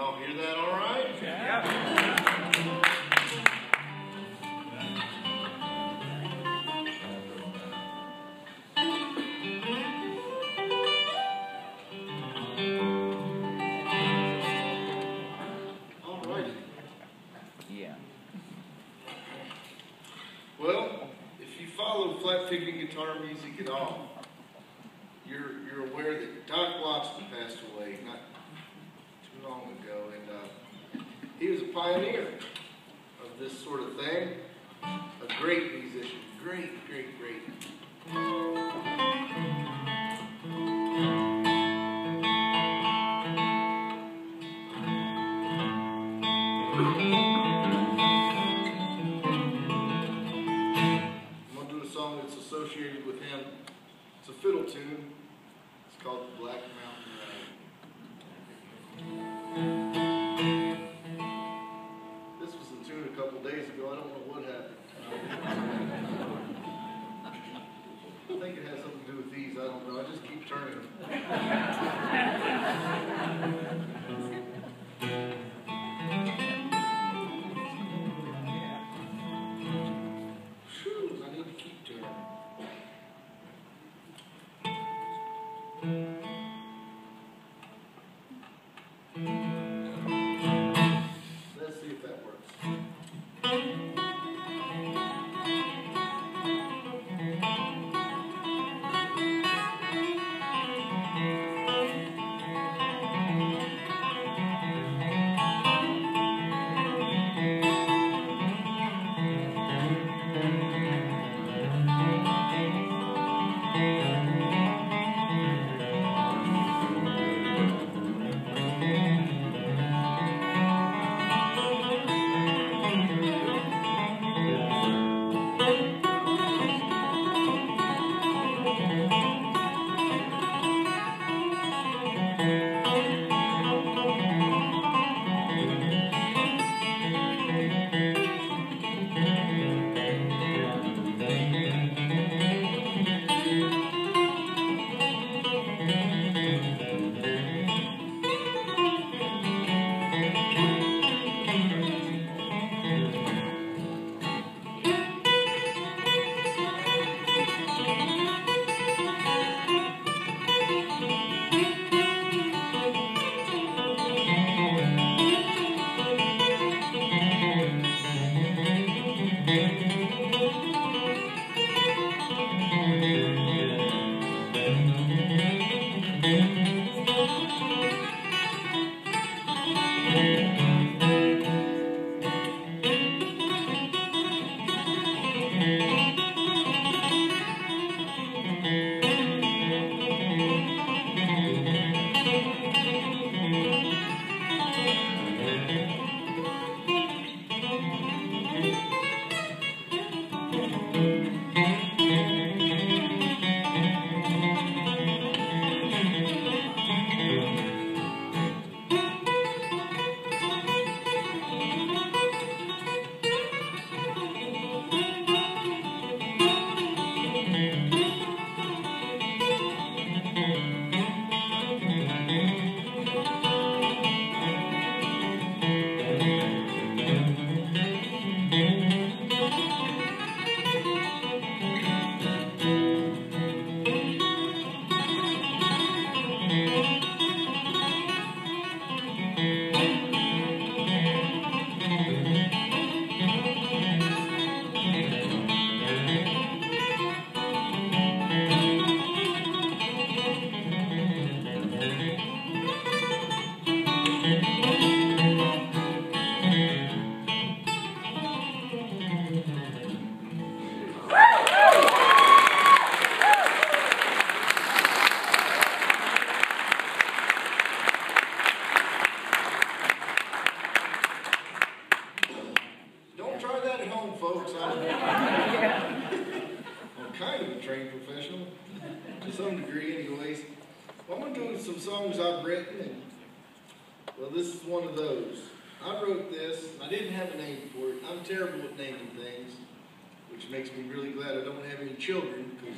y'all hear that all right? Yeah. All righty. Yeah. Well, if you follow flat picking guitar music at all, you're aware that Doc Watson passed away not too long ago, and he was a pioneer of this sort of thing. A great musician, great. I'm going to do a song that's associated with him. It's a fiddle tune. It's called Black Mountain Ride. This was a tune a couple days ago. I don't know what happened. I think it has something to do with these. I don't know. I just keep turning them. Phew, I need to keep turning. Let's see if that works. To some degree anyways. Well, I'm going to do some songs I've written, and well, this is one of those. I wrote this, I didn't have a name for it. I'm terrible at naming things, which makes me really glad I don't have any children, because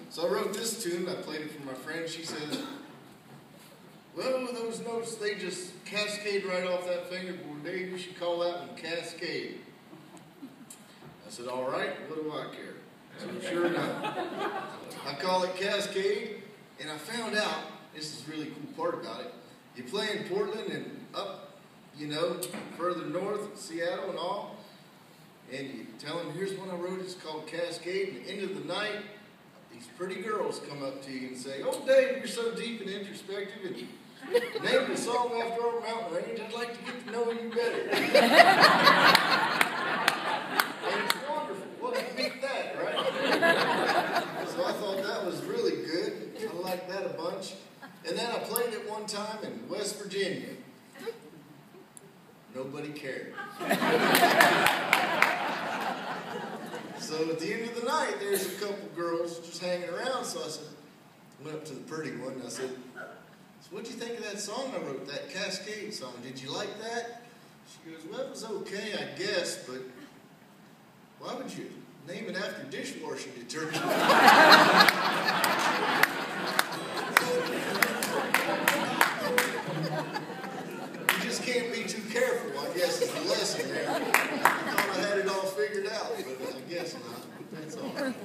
so I wrote this this tune, I played it for my friend. She says, well, those notes, they just cascade right off that fingerboard. Dave, you should call that one Cascade. I said, all right, what do I care? So sure enough, I call it Cascade, and I found out, this is the really cool part about it, you play in Portland and up, you know, further north, Seattle and all, and you tell them, here's one I wrote, it's called Cascade, and at the end of the night, these pretty girls come up to you and say, oh, Dave, you're so deep and introspective, and you named a song after our mountain range, I'd like to get to know you better. And it's wonderful. What do you beat that, right? So I thought that was really good. I liked that a bunch. And then I played it one time in West Virginia. Nobody cared. So at the end of the night, there's a couple girls just hanging around. So I said, went up to the pretty one and I said, so what'd you think of that song I wrote, that Cascade song? Did you like that? She goes, well, it was okay, I guess, but why would you name it after dishwashing detergent? You just can't be too careful, I guess, is the lesson there. I thought I had it all figured out, but I guess not. That's all right.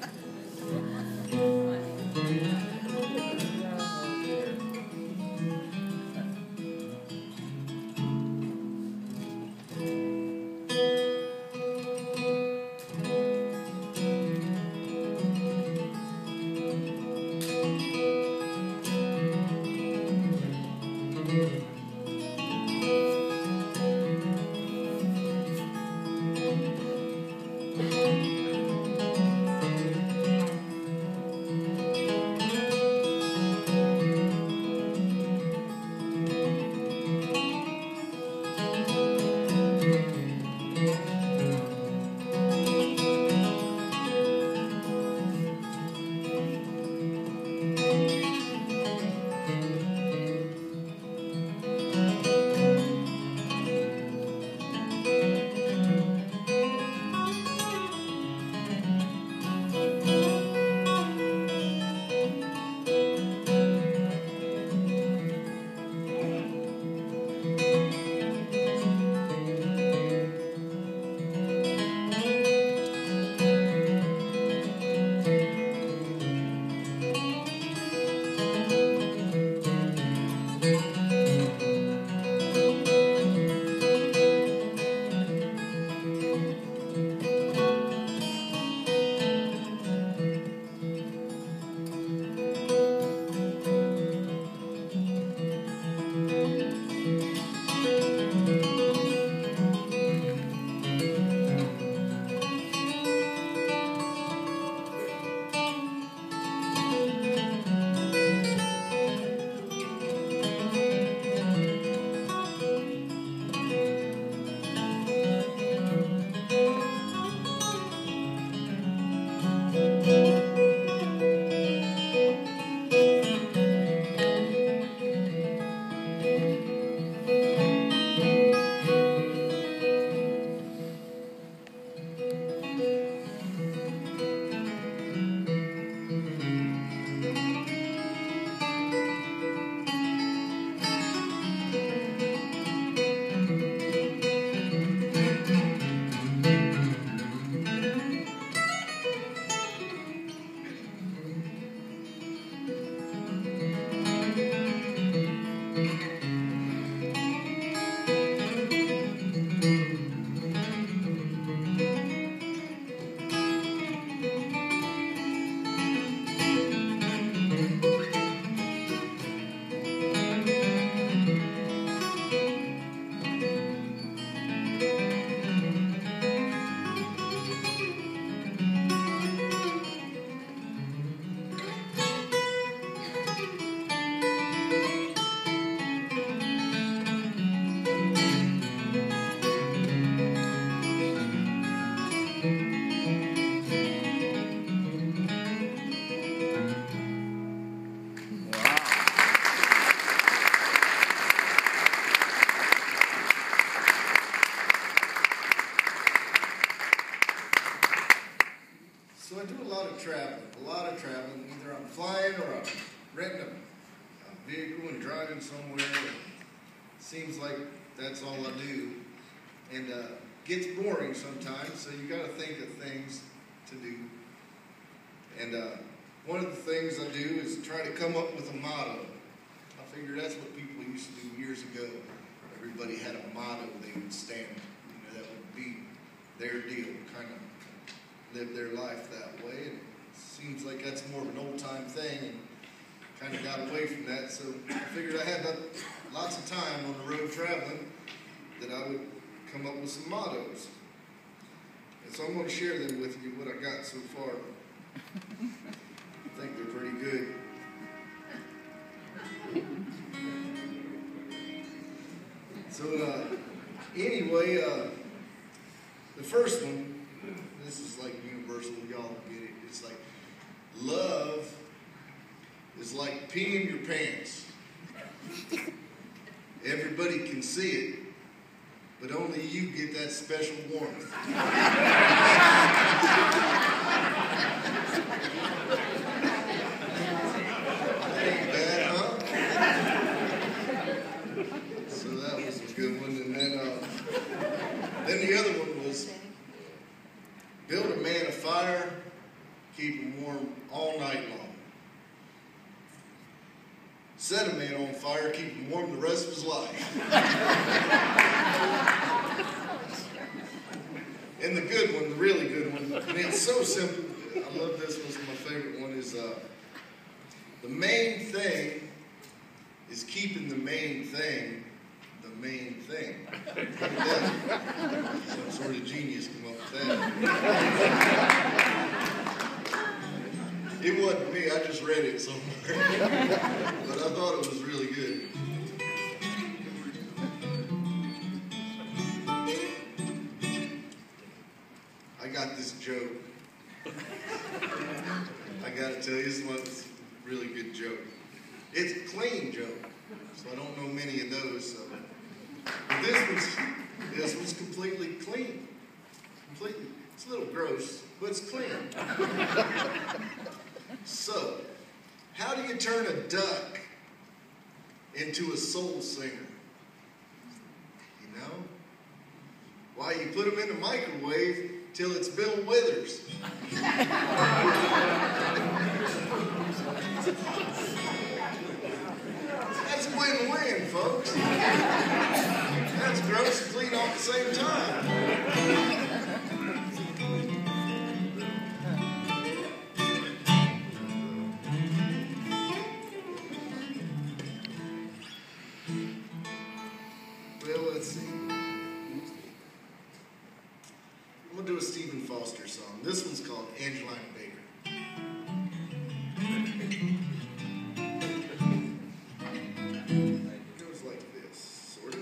So I do a lot of traveling. Either I'm flying or I'm renting a vehicle and driving somewhere. Seems like that's all I do. And gets boring sometimes, so you got to think of things to do. And one of the things I do is try to come up with a motto. I figure that's what people used to do years ago. Everybody had a motto they would stand. That would be their deal, kind of live their life that way. And it seems like that's more of an old-time thing, and kind of got away from that. So I figured I had lots of time on the road traveling that I would come up with some mottos. And so I'm going to share them with you, what I got so far. I think they're pretty good. So anyway, the first one, this is like universal, y'all get it. It's like, love is like peeing your pants. Everybody can see it, but only you get that special warmth. That ain't bad, huh? So that was a good one. And then the other one was, build a man a fire, keep him warm all night long. Set a man on fire, keep him warm the rest of his life. And the good one, the really good one, and it's so simple. I love this one. My favorite one is the main thing is keeping the main thing the main thing. Some sort of genius come up with that. It wasn't me, I just read it somewhere. But I thought it was really good. I got this joke. I gotta tell you, this one's a really good joke. It's a clean joke, so I don't know many of those. So. But this one's completely clean. Completely. It's a little gross, but it's clean. So, how do you turn a duck into a soul singer? You know? Why, you put them in the microwave till it's Bill Withers. That's win-win, folks. That's gross and clean all at the same time. Well, let's see. I'm going to do a Stephen Foster song. This one's called Angelina Baker. It goes like this, sort of.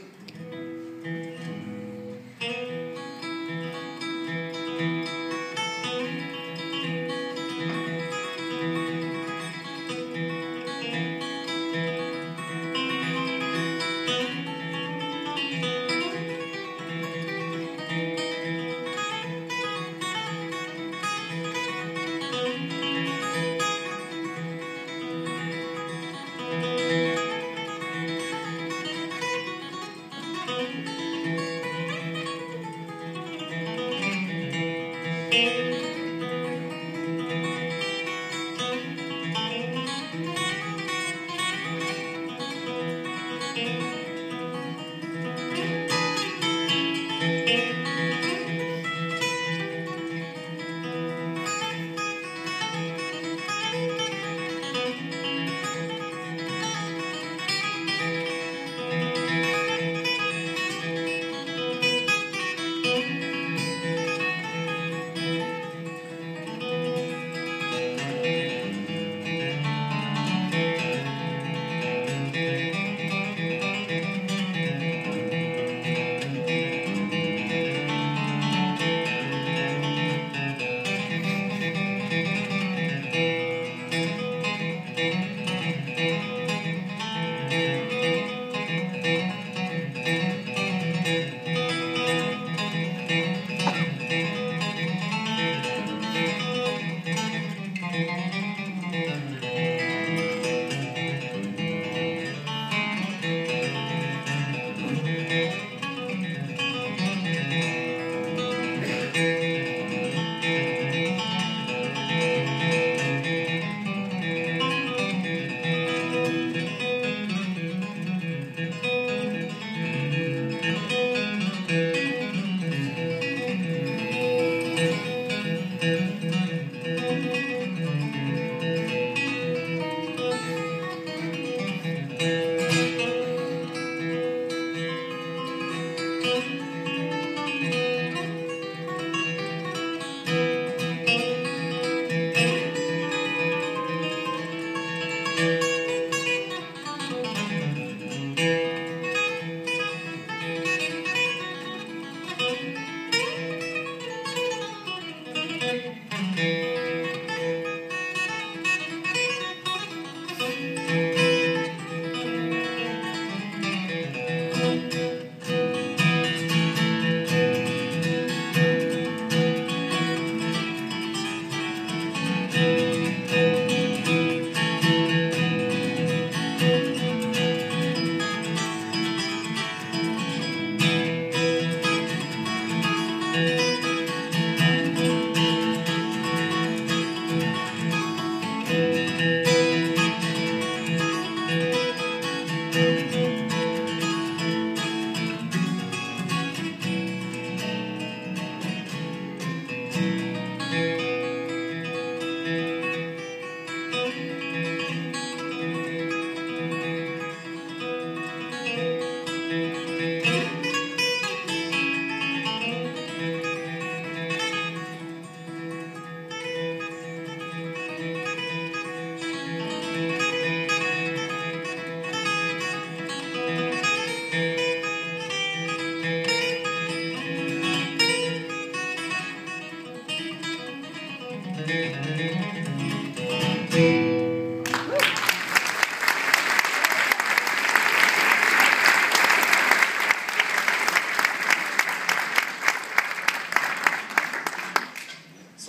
So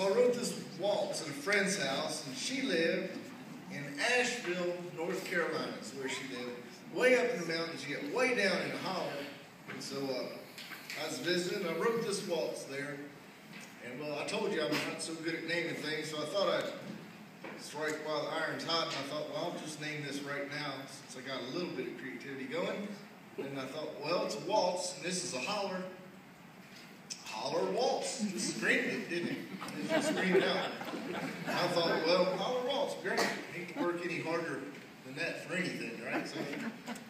I wrote this waltz at a friend's house, and she lived in Asheville, North Carolina, is where she lived. Way up in the mountains, you get way down in the holler. And so I was visiting, I wrote this waltz there. And well, I told you I'm not so good at naming things, so I thought I'd strike while the iron's hot. And I thought, well, I'll just name this right now, since I got a little bit of creativity going. And I thought, well, it's a waltz, and this is a holler. Holler waltz. Just screamed it, didn't it? It just screamed out. I thought, well, holler waltz, great. Ain't to work any harder than that for anything, right? So,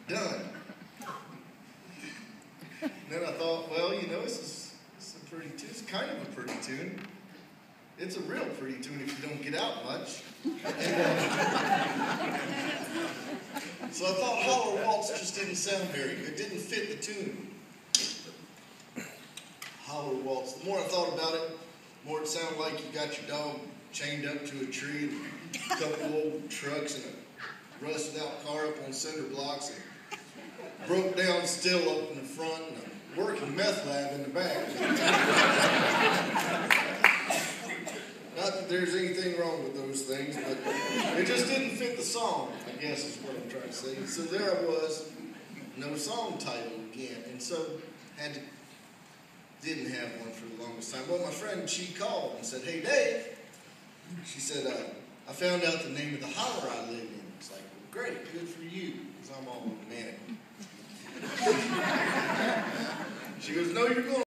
done. And then I thought, well, you know, it's a pretty tune. It's kind of a pretty tune. It's a real pretty tune if you don't get out much. So I thought holler waltz just didn't sound very good. It didn't fit the tune. Holler waltz. The more I thought about it, the more it sounded like you got your dog chained up to a tree, a couple old trucks and a rusted out car up on cinder blocks, and broke down still up in the front, and a working meth lab in the back. Not that there's anything wrong with those things, but it just didn't fit the song, I guess is what I'm trying to say. So there I was, no song title again, and so didn't have one for the longest time. Well, my friend, she called and said, "Hey, Dave," she said, "I found out the name of the holler I live in." It's like, well, great, good for you, because I'm all romantic. She goes, "No, you're going